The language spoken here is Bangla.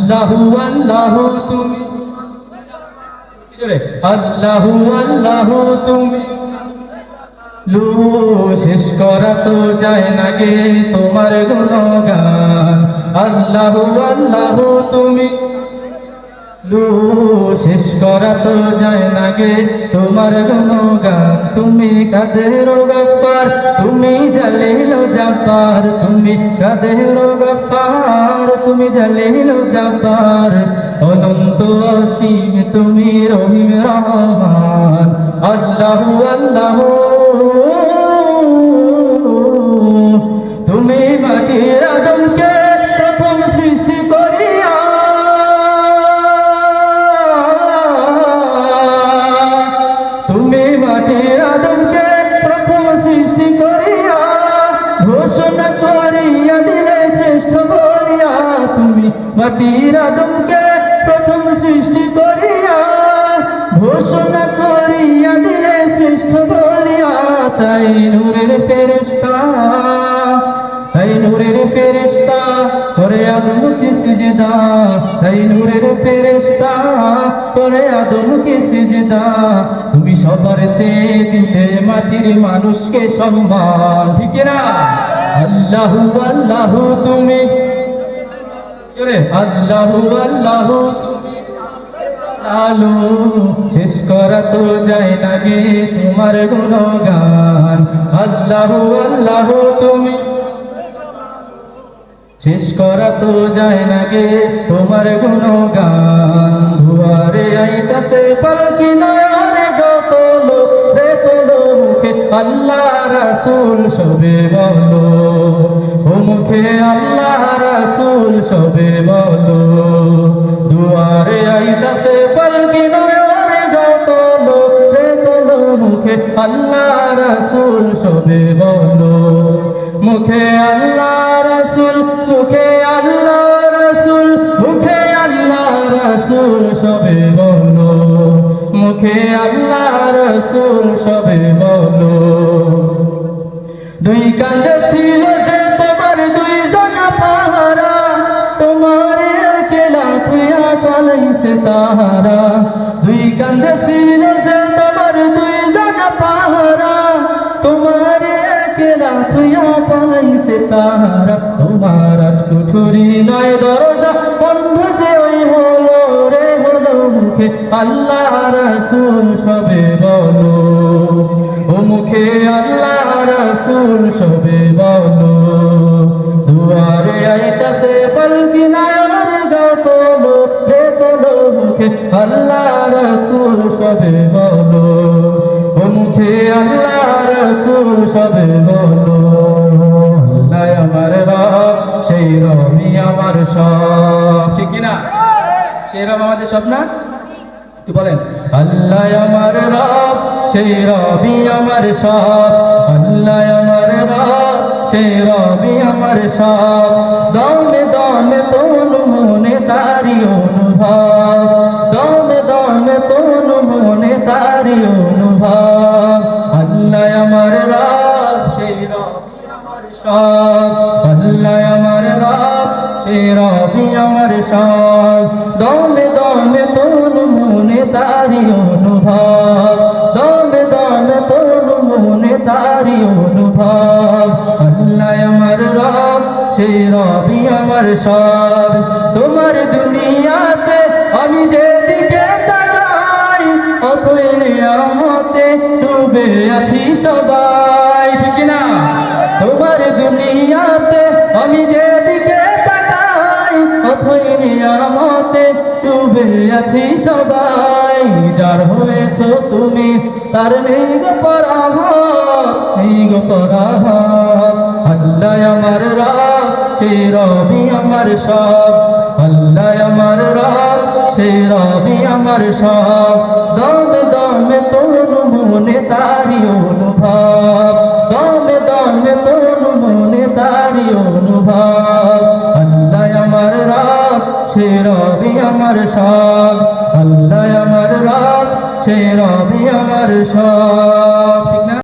আল্লাহু আল্লাহু তুমি আল্লাহু আল্লাহু তুমি শেষ করা তো যায় না গে তোমার গুণগান আল্লাহু আল্লাহু তুমি শেষ করা তো যায় না গে তোমার গুণগান তুমি কাদের গফফার তুমি জালিল জব্বার তুমি কাদের গফফার তুমি জালিল জব্বার অনন্ত অসীম তুমি রহিম রহমান আল্লাহু আল্লাহু তুমি মাটির আদমকে প্রথম সৃষ্টি করিয়া তুমি মাটির আদমকে প্রথম সৃষ্টি করিয়া ঘোষণা করিয়া দিলে শ্রেষ্ঠ বলিয়া তুমি মাটির আদমকে প্রথম সৃষ্টি করিয়া ঘোষণা করিয়া দিলে শ্রেষ্ঠ বলিয়া তাই নূরের ফেরেশতা তাই নূরের ফেরেশতা করে আদমকে সিজদা তাই নূরের ফেরেশতা করে আদমকে সিজদা তুমি সবার চেয়ে দিলে মাটির মানুষকে সম্মান ঠিক না আল্লাহু আল্লাহু তুমি জোরে আল্লাহু আল্লাহু তুমি আলো শেষ করা তো যায় না গে তোমার গুণগান আল্লাহু আল্লাহু তুমি শেষ করা তো যায় না গে তোমার গুণগান দুয়ারে আইসা সে পালকি নয়রে তোলো রে তোলো মুখে আল্লাহ রাসূল সবে বলো ও মুখে আল্লাহ রাসূল সবে বলো দুয়ারে আইসা সে পালকি নয়রে তোলো রে তোলো মুখে আল্লাহ রাসূল সবে বলো মুখে আল্লাহ রাসূল মুখে আল্লাহ রাসূল মুখে আল্লাহ রাসূল সবে বলো মুখে আল্লাহ রাসূল সবে বলো দুই কাঁধে ছিল যে তোমার দুই জানা পাহারা তোমার একলা থুয়া পালাইছে তাহারা দুই কাঁধে ছিল যে তোমার দুই জানা পাহারা তোমার একলা থুয়া পালাইছে তাহারা তোমার আট কুঠুরি নয় দরজা বন্ধ যে ওই হলো রে হলো মুখে আল্লাহ রাসূল সবে বলো ও মুখে আল্লাহ রাসূল সবে বলো দুয়ারে আয়েশা সে পালকি নায়ার গা তোলো রে তোলো মুখে আল্লাহ রাসূল সবে বলো ও মুখে আল্লাহ রাসূল সবে বলো আল্লাহ আমার রব সেই রবই আমার সব ঠিক কি না সেই রব আমাদের সব না একটু বলেন আল্লাহ আমার রব সেই রবি আমার সব আল্লাহ আমার রব সেই রবি আমার সব দমে দমে তনু মনে তারি অনুভব দমে দমে তনু মনে তারি অনুভব আল্লাহ আমার রব সেই রবি আমার সব আল্লাহ আমার রব সেই রবি আমার সব দমে দমে তনু মনে তারি অনুভব দমে দমে তনু মনে তারি অনুভব আল্লাহ আমার রব সেই রবি আমার সব তোমার দুনিয়াতে আমি যেদিকে তাকাই অথই নিয়ামতে ডুবে আছি সবাই ঠিক না তোমার দুনিয়াতে আমি যেদিকে তাকাই অথই নিয়ামতে ডুবে আছি সবাই যার হয়েছো তুমি তার নেই গো পরাভব নেই গো পরাভব আল্লাহ আমার রব সেই রবি আমার সব আল্লাহ আমার রব সেই রবি আমার সব দমে দমে তনু মনে তারি অনুভব দমে দমে তনু মনে তারি অনুভব আল্লাহ আমার রব সেই রবি আমার সব আল্লাহ আমার রব সেই রবি আমার সব